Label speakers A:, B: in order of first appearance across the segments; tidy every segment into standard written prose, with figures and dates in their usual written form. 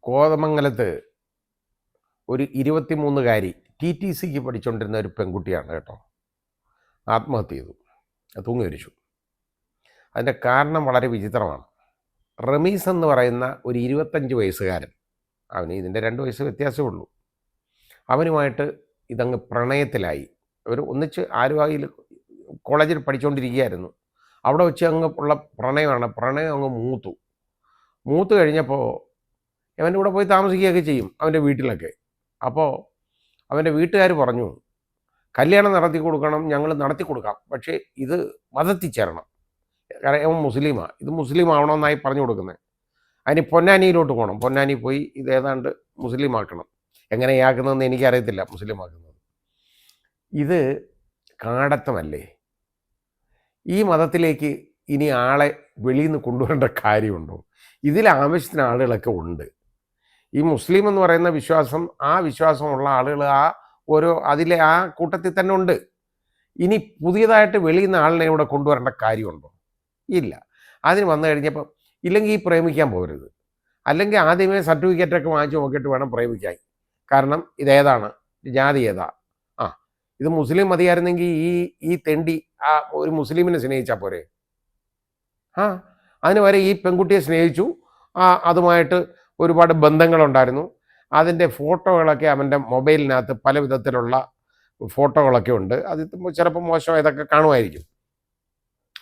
A: കോതമംഗലത്ത് ഒരു 23കാരി TTCക്ക് പഠിച്ചുകൊണ്ടിരുന്ന ഒരു പെൺകുട്ടിയാണ് കേട്ടോ ആത്മഹത്യ ചെയ്തു, തൂങ്ങി മരിച്ചു. അതിൻ്റെ കാരണം വളരെ വിചിത്രമാണ്. റമീസ് എന്ന് പറയുന്ന ഒരു 25 വയസ്സുകാരൻ, അവന് ഇതിൻ്റെ 2 വയസ്സ് വ്യത്യാസമേ ഉള്ളൂ. അവനുമായിട്ട് ഇതങ്ങ് പ്രണയത്തിലായി. അവർ ഒന്നിച്ച് ആലുവയിൽ കോളേജിൽ പഠിച്ചുകൊണ്ടിരിക്കുകയായിരുന്നു. അവിടെ വെച്ച് അങ്ങ് ഉള്ള പ്രണയമാണ്. പ്രണയം അങ്ങ് മൂത്ത് കഴിഞ്ഞപ്പോൾ അവൻ്റെ കൂടെ പോയി താമസിക്കുകയൊക്കെ ചെയ്യും, അവൻ്റെ വീട്ടിലൊക്കെ. അപ്പോൾ അവൻ്റെ വീട്ടുകാർ പറഞ്ഞു, കല്യാണം നടത്തി കൊടുക്കണം, ഞങ്ങൾ നടത്തി കൊടുക്കാം, പക്ഷേ ഇത് മതത്തിൽ ചേരണം. കാരണം അവൻ മുസ്ലിമാണ്, ഇത് മുസ്ലിം ആവണമെന്നായി പറഞ്ഞു കൊടുക്കുന്നത്. അതിന് പൊന്നാനിയിലോട്ട് പോകണം, പൊന്നാനി പോയി ഇത് ഏതാണ്ട് മുസ്ലിം ആക്കണം. എങ്ങനെയാക്കുന്നതെന്ന് എനിക്കറിയത്തില്ല. മുസ്ലിം ആക്കുന്നത് ഇത് കാടത്തമല്ലേ? ഈ മതത്തിലേക്ക് ഇനി ആളെ വെളിയിൽ നിന്ന് കൊണ്ടുവരേണ്ട കാര്യമുണ്ടോ? ഇതിൽ ആവശ്യത്തിന് ആളുകളൊക്കെ ഉണ്ട്. ഈ മുസ്ലിം എന്ന് പറയുന്ന വിശ്വാസം, ആ വിശ്വാസമുള്ള ആളുകൾ അതിലെ ആ കൂട്ടത്തിൽ തന്നെ ഉണ്ട്. ഇനി പുതിയതായിട്ട് വെളിയിൽ നിന്ന് ആളിനെ ഇവിടെ കൊണ്ടുവരേണ്ട കാര്യമുണ്ടോ? ഇല്ല. അതിന് വന്നു കഴിഞ്ഞപ്പോൾ ഇല്ലെങ്കിൽ പ്രേമിക്കാൻ പോകരുത്, അല്ലെങ്കിൽ ആദ്യമേ സർട്ടിഫിക്കറ്റൊക്കെ വാങ്ങിച്ച് നോക്കിയിട്ട് വേണം പ്രേമിക്കാൻ. കാരണം ഇതേതാണ്, ജാതി ഏതാ, ഇത് മുസ്ലിം മതിയായിരുന്നെങ്കിൽ ഈ തെണ്ടി ഒരു മുസ്ലിമിനെ സ്നേഹിച്ചാൽ പോരെ? അതിന് വരെ ഈ പെൺകുട്ടിയെ സ്നേഹിച്ചു, അതുമായിട്ട് ഒരുപാട് ബന്ധങ്ങളുണ്ടായിരുന്നു. അതിൻ്റെ ഫോട്ടോകളൊക്കെ അവൻ്റെ മൊബൈലിനകത്ത് പല വിധത്തിലുള്ള ഫോട്ടോകളൊക്കെ ഉണ്ട്. അത് ചിലപ്പോൾ മോശം ഇതൊക്കെ കാണുമായിരിക്കും.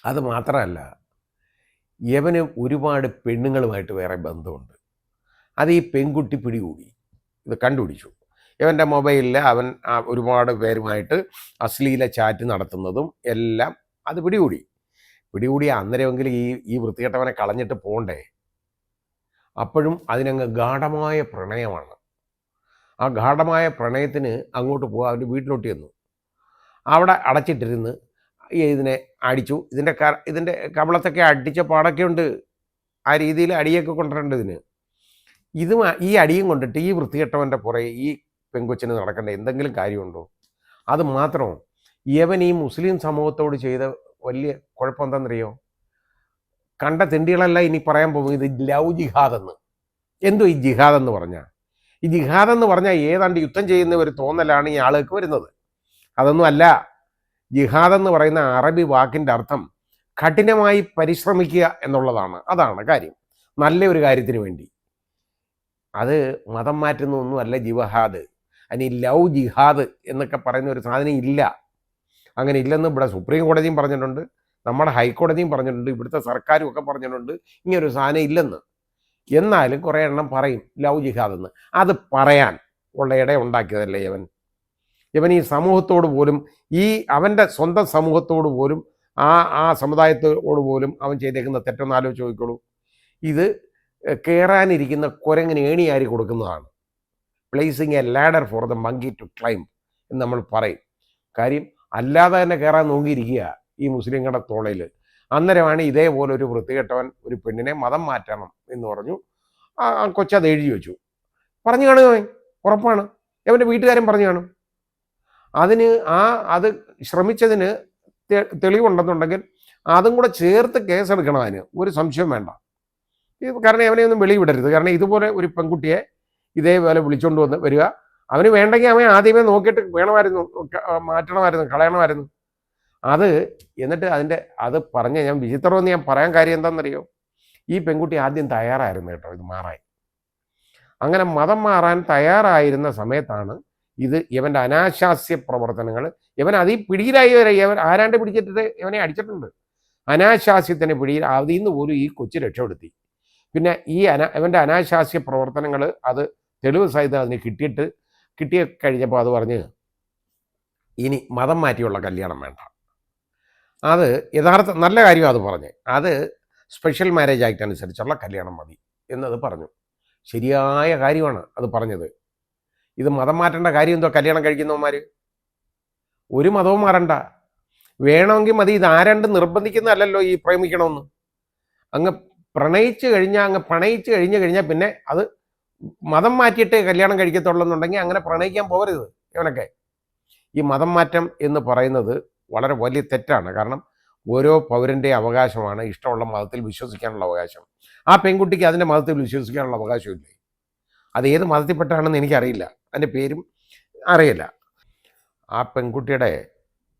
A: അത് മാത്രമല്ല, യവന് ഒരുപാട് പെണ്ണുങ്ങളുമായിട്ട് വേറെ ബന്ധമുണ്ട്. അത് ഈ പെൺകുട്ടി ഇത് കണ്ടുപിടിച്ചു. ഇവൻ്റെ മൊബൈലിൽ അവൻ ഒരുപാട് പേരുമായിട്ട് അശ്ലീല ചാറ്റ് നടത്തുന്നതും എല്ലാം അത് പിടികൂടി അന്നേരമെങ്കിലും ഈ വൃത്തികെട്ടവനെ കളഞ്ഞിട്ട് പോകണ്ടേ? അപ്പോഴും അതിനങ്ങ് ഗാഢമായ പ്രണയമാണ്. ആ ഗാഢമായ പ്രണയത്തിന് അങ്ങോട്ട് പോകാൻ അവൻ്റെ വീട്ടിലോട്ട് ചെന്നു. അവിടെ അടച്ചിട്ടിരുന്ന് ഇതിനെ അടിച്ചു. ഇതിൻ്റെ കവളത്തൊക്കെ അടിച്ച പാടൊക്കെ ഉണ്ട്. ആ രീതിയിൽ അടിയൊക്കെ കൊണ്ടുവരേണ്ടത് ഇതിന്. ഈ അടിയും കൊണ്ടിട്ട് ഈ വൃത്തികെട്ടവൻ്റെ പുറകെ ഈ പെങ്കൊച്ചിന് നടക്കേണ്ട എന്തെങ്കിലും കാര്യമുണ്ടോ? അത് മാത്രമോ, യവൻ ഈ മുസ്ലിം സമൂഹത്തോട് ചെയ്ത വലിയ കുഴപ്പം എന്താണെന്നറിയോ? കണ്ട തിണ്ടികളെല്ലാം ഇനി പറയാൻ പോകും ഇത് ലവ് ജിഹാദെന്ന്. എന്തോ ഈ ജിഹാദെന്ന് പറഞ്ഞാൽ? ഈ ജിഹാദെന്ന് പറഞ്ഞാൽ ഏതാണ്ട് യുദ്ധം ചെയ്യുന്ന ഒരു തോന്നലാണ് ഈ ആളുകൾക്ക് വരുന്നത്. അതൊന്നും അല്ല. ജിഹാദെന്ന് പറയുന്ന അറബി വാക്കിൻ്റെ അർത്ഥം കഠിനമായി പരിശ്രമിക്കുക എന്നുള്ളതാണ്. അതാണ് കാര്യം, നല്ലൊരു കാര്യത്തിന് വേണ്ടി. അത് മതം മാറ്റുന്ന ഒന്നുമല്ല ജിഹാദ്. അതിന് ലവ് ജിഹാദ് എന്നൊക്കെ പറയുന്ന ഒരു സാധനം ഇല്ല. അങ്ങനെ ഇല്ലെന്ന് ഇവിടെ സുപ്രീം കോടതിയും പറഞ്ഞിട്ടുണ്ട്, നമ്മുടെ ഹൈക്കോടതിയും പറഞ്ഞിട്ടുണ്ട്, ഇവിടുത്തെ സർക്കാരും ഒക്കെ പറഞ്ഞിട്ടുണ്ട് ഇങ്ങനൊരു സാധനം ഇല്ലെന്ന്. എന്നാലും കുറേ എണ്ണം പറയും ലവ് ജിഹാദെന്ന്. അത് പറയാൻ ഉള്ള ഇട ഉണ്ടാക്കിയതല്ലേ ഇവൻ ഈ സമൂഹത്തോട് പോലും, ഈ അവൻ്റെ സ്വന്തം സമൂഹത്തോട് പോലും, ആ സമുദായത്തോട് പോലും അവൻ ചെയ്തേക്കുന്ന തെറ്റൊന്ന് ആലോചിച്ച് നോക്കിക്കോളൂ. ഇത് കയറാനിരിക്കുന്ന കുരങ്ങിന് ഏണിയാരി കൊടുക്കുന്നതാണ്. Placing a ladder for the monkey to climb എന്ന് നമ്മൾ പറയും. കാര്യം അല്ലാതെ തന്നെ കയറാൻ നോക്കിയിരിക്കുക ഈ മുസ്ലിങ്ങളുടെ തോളയിൽ. അന്നേരമാണ് ഇതേപോലെ ഒരു വൃത്തികെട്ടവൻ ഒരു പെണ്ണിനെ മതം മാറ്റണം എന്ന് പറഞ്ഞു. കൊച്ചത് എഴുതി വെച്ചു. പറഞ്ഞു കാണുക, ഉറപ്പാണ്. അവൻ്റെ വീട്ടുകാരൻ പറഞ്ഞു കാണും. അതിന് അത് ശ്രമിച്ചതിന് തെളിവുണ്ടെന്നുണ്ടെങ്കിൽ അതും കൂടെ ചേർത്ത് കേസെടുക്കണം. അതിന് ഒരു സംശയം വേണ്ട. കാരണം അവനെ ഒന്നും വെളി വിടരുത്. കാരണം ഇതുപോലെ ഒരു പെൺകുട്ടിയെ ഇതേപോലെ വിളിച്ചുകൊണ്ട് വന്ന് വരിക, അവന് വേണ്ടെങ്കിൽ അവൻ ആദ്യമേ നോക്കിയിട്ട് മാറ്റണമായിരുന്നു, കളയണമായിരുന്നു. എന്നിട്ട് അത് പറഞ്ഞ ഞാൻ വിചിത്രമെന്ന് ഞാൻ പറയാൻ കാര്യം എന്താണെന്നറിയോ? ഈ പെൺകുട്ടി ആദ്യം തയ്യാറായിരുന്നു കേട്ടോ ഇത് മാറാൻ. അങ്ങനെ മതം മാറാൻ തയ്യാറായിരുന്ന സമയത്താണ് ഇവൻ്റെ അനാശാസ്യ പ്രവർത്തനങ്ങൾ. ഇവൻ അതിൽ പിടിയിലായി വരെ ആരാണ്ട് പിടിച്ചിട്ട് ഇവനെ അടിച്ചിട്ടുണ്ട്. അനാശാസ്യത്തിന് പിടിയിൽ അതിൽ നിന്ന് പോലും ഈ കൊച്ചു രക്ഷപ്പെടുത്തി. പിന്നെ ഇവൻ്റെ അനാശാസ്യ പ്രവർത്തനങ്ങൾ അത് തെളിവ് സഹിതം അതിന് കിട്ടിയ കഴിഞ്ഞപ്പോൾ അത് പറഞ്ഞ് ഇനി മതം മാറ്റിയുള്ള കല്യാണം വേണ്ട, അത് യഥാർത്ഥ നല്ല കാര്യം. അത് പറഞ്ഞ് അത് സ്പെഷ്യൽ മാരേജ് ആക്ട് അനുസരിച്ചുള്ള കല്യാണം മതി എന്നത് പറഞ്ഞു. ശരിയായ കാര്യമാണ് അത് പറഞ്ഞത്. ഇത് മതം മാറ്റേണ്ട കാര്യം എന്തോ? കല്യാണം കഴിക്കുന്നവന്മാർ ഒരു മതവും മാറണ്ട, വേണമെങ്കിൽ മതി. ഇത് ആരാണ്ട് നിർബന്ധിക്കുന്നതല്ലല്ലോ ഈ പ്രേമിക്കണമെന്ന്. അങ്ങ് പ്രണയിച്ചു കഴിഞ്ഞാൽ പിന്നെ അത് മതം മാറ്റിയിട്ട് കല്യാണം കഴിക്കത്തുള്ളൂ എന്നുണ്ടെങ്കിൽ അങ്ങനെ പ്രണയിക്കാൻ പോകരുത്. ഇവനൊക്കെ ഈ മതം മാറ്റം എന്ന് പറയുന്നത് വളരെ വലിയ തെറ്റാണ്. കാരണം ഓരോ പൗരൻ്റെ അവകാശമാണ് ഇഷ്ടമുള്ള മതത്തിൽ വിശ്വസിക്കാനുള്ള അവകാശം. ആ പെൺകുട്ടിക്ക് അതിൻ്റെ മതത്തിൽ വിശ്വസിക്കാനുള്ള അവകാശമില്ലേ? അത് ഏത് മതത്തിൽപ്പെട്ടാണെന്ന് എനിക്കറിയില്ല, അതിൻ്റെ പേരും അറിയില്ല. ആ പെൺകുട്ടിയുടെ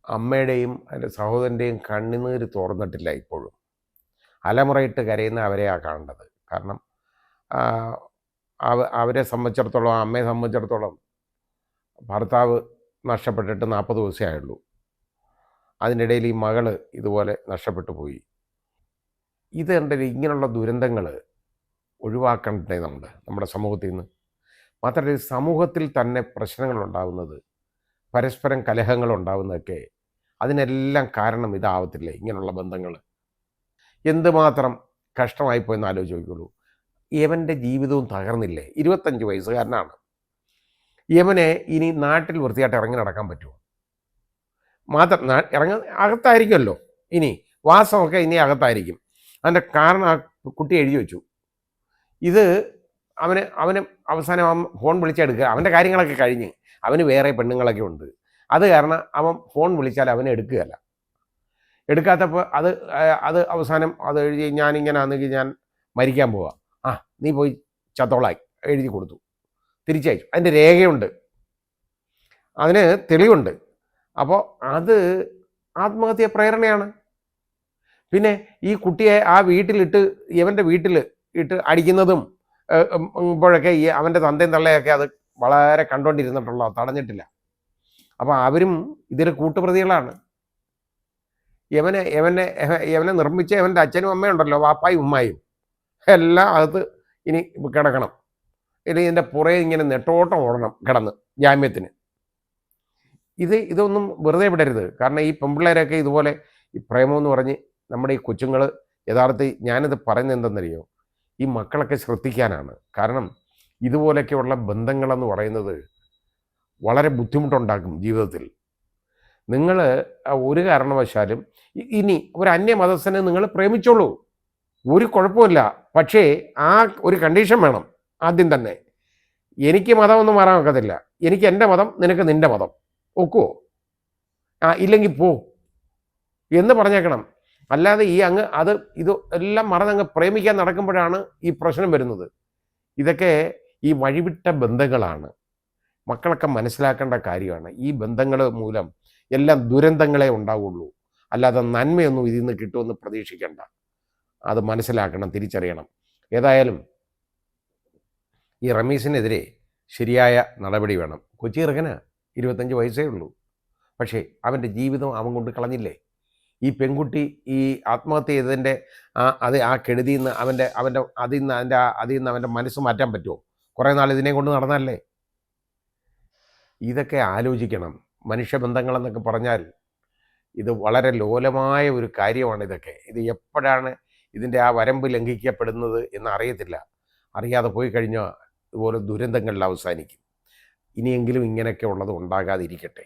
A: അമ്മയുടെയും അതിൻ്റെ സഹോദരൻ്റെയും കണ്ണുനീര് തോർന്നിട്ടില്ല ഇപ്പോഴും. അലമുറയിട്ട് കരയുന്ന അവരെയാണ് കാണേണ്ടത്. കാരണം അവരെ സംബന്ധിച്ചിടത്തോളം, ആ അമ്മയെ സംബന്ധിച്ചിടത്തോളം ഭർത്താവ് നഷ്ടപ്പെട്ടിട്ട് 40 ദിവസമേ ആയുള്ളൂ. അതിനിടയിൽ ഈ മകള് ഇതുപോലെ നഷ്ടപ്പെട്ടു പോയി. ഇത് കണ്ടിട്ട് ഇങ്ങനെയുള്ള ദുരന്തങ്ങൾ ഒഴിവാക്കണ്ടേ നമ്മുടെ സമൂഹത്തിൽ നിന്ന്? മാത്രമല്ല, സമൂഹത്തിൽ തന്നെ പ്രശ്നങ്ങളുണ്ടാകുന്നത്, പരസ്പരം കലഹങ്ങളുണ്ടാകുന്നതൊക്കെ അതിനെല്ലാം കാരണം ഇതാവത്തില്ലേ? ഇങ്ങനെയുള്ള ബന്ധങ്ങൾ എന്തുമാത്രം കഷ്ടമായിപ്പോയെന്ന് ആലോചിച്ച് നോക്കിയുള്ളൂ. യവൻ്റെ ജീവിതവും തകർന്നില്ലേ? 25 വയസ്സുകാരനാണ്. യവനെ ഇനി നാട്ടിൽ വൃത്തിയായിട്ട് ഇറങ്ങി നടക്കാൻ പറ്റുമോ? അകത്തായിരിക്കുമല്ലോ ഇനി, വാസമൊക്കെ ഇനി അകത്തായിരിക്കും. അതിൻ്റെ കാരണം ആ കുട്ടി എഴുതി വെച്ചു. ഇത് അവന് അവസാനം ഫോൺ വിളിച്ചെടുക്കുക, അവൻ്റെ കാര്യങ്ങളൊക്കെ കഴിഞ്ഞ്, അവന് വേറെ പെണ്ണുങ്ങളൊക്കെ ഉണ്ട്. അത് കാരണം അവൻ ഫോൺ വിളിച്ചാൽ അവന് എടുക്കുകയല്ല. എടുക്കാത്തപ്പോൾ അത് അവസാനം അത് എഴുതി, ഞാനിങ്ങനെ ആണെങ്കിൽ ഞാൻ മരിക്കാൻ പോവാം, നീ പോയി ചത്തോളായി എഴുതി കൊടുത്തു, തിരിച്ചയച്ചു. അതിൻ്റെ രേഖയുണ്ട്, അതിന് തെളിവുണ്ട്. അപ്പോൾ അത് ആത്മഹത്യ പ്രേരണയാണ്. പിന്നെ ഈ കുട്ടിയെ ആ ഇവൻ്റെ വീട്ടിൽ ഇട്ട് അടിക്കുന്നതും ഇപ്പോഴൊക്കെ ഈ അവൻ്റെ തന്തയും തള്ളയൊക്കെ അത് വളരെ കണ്ടുകൊണ്ടിരുന്നിട്ടുള്ള, തടഞ്ഞിട്ടില്ല. അപ്പോൾ അവരും ഇതിൽ കൂട്ടുപ്രതികളാണ്. യവനെ നിർമ്മിച്ച അവൻ്റെ അച്ഛനും അമ്മയുണ്ടല്ലോ, വാപ്പായും ഉമ്മായും എല്ലാം അകത്ത് ഇനി കിടക്കണം. ഇനി ഇതിൻ്റെ പുറകെ ഇങ്ങനെ നെട്ടോട്ടം ഓടണം കിടന്ന് ജാമ്യത്തിന്. ഇതൊന്നും വെറുതെ വിടരുത്. കാരണം ഈ പെൺപിള്ളേരൊക്കെ ഇതുപോലെ ഈ പ്രേമമെന്ന് പറഞ്ഞ് നമ്മുടെ ഈ കൊച്ചുങ്ങൾ, യഥാർത്ഥത്തിൽ ഞാനിത് പറയുന്നത് എന്തെന്നറിയോ, ഈ മക്കളൊക്കെ ശ്രദ്ധിക്കാനാണ്. കാരണം ഇതുപോലെയൊക്കെയുള്ള ബന്ധങ്ങളെന്ന് പറയുന്നത് വളരെ ബുദ്ധിമുട്ടുണ്ടാക്കും ജീവിതത്തിൽ. നിങ്ങൾ ഒരു കാരണവശാലും ഇനി ഒരു അന്യമതസ്ഥനെ നിങ്ങൾ പ്രേമിച്ചോളൂ, ഒരു കുഴപ്പമില്ല. പക്ഷേ ആ ഒരു കണ്ടീഷൻ വേണം ആദ്യം തന്നെ. എനിക്ക് മതമൊന്നും മാറാൻ ഒക്കത്തില്ല, എനിക്ക് എൻ്റെ മതം, നിനക്ക് നിൻ്റെ മതം, ഒക്കുവോ? ഇല്ലെങ്കിൽ പോ എന്ന് പറഞ്ഞേക്കണം. അല്ലാതെ ഇത് എല്ലാം മറന്നങ്ങ് പ്രേമിക്കാൻ നടക്കുമ്പോഴാണ് ഈ പ്രശ്നം വരുന്നത്. ഇതൊക്കെ ഈ വഴിവിട്ട ബന്ധങ്ങളാണ്. മക്കളൊക്കെ മനസ്സിലാക്കേണ്ട കാര്യമാണ്. ഈ ബന്ധങ്ങൾ മൂലം എല്ലാം ദുരന്തങ്ങളെ ഉണ്ടാവുള്ളൂ, അല്ലാതെ നന്മയൊന്നും ഇതിൽ നിന്ന് കിട്ടുമെന്ന് പ്രതീക്ഷിക്കേണ്ട. അത് മനസ്സിലാക്കണം, തിരിച്ചറിയണം. ഏതായാലും ഈ റമീസിനെതിരെ ശരിയായ നടപടി വേണം. കൊച്ചി ഇറങ്ങനാ, 25 വയസ്സേ ഉള്ളൂ. പക്ഷേ അവൻ്റെ ജീവിതം അവൻ കൊണ്ട് കളഞ്ഞില്ലേ? ഈ പെൺകുട്ടി ഈ ആത്മഹത്യ ചെയ്തതിൻ്റെ ആ കെടുതിയിൽ നിന്ന് അതിൽ നിന്ന് അവൻ്റെ മനസ്സ് മാറ്റാൻ പറ്റുമോ? കുറേ നാൾ ഇതിനെ കൊണ്ട് നടന്നല്ലേ? ഇതൊക്കെ ആലോചിക്കണം. മനുഷ്യബന്ധങ്ങളെന്നൊക്കെ പറഞ്ഞാൽ ഇത് വളരെ ലോലമായ ഒരു കാര്യമാണ്. ഇത് എപ്പോഴാണ് ഇതിൻ്റെ ആ വരമ്പ് ലംഘിക്കപ്പെടുന്നത് എന്ന് അറിയത്തില്ല. അറിയാതെ പോയി കഴിഞ്ഞാൽ ഇതുപോലെ ദുരന്തങ്ങളിൽ അവസാനിക്കും. ഇനിയെങ്കിലും ഇങ്ങനെയൊക്കെ ഉള്ളത് ഉണ്ടാകാതിരിക്കട്ടെ.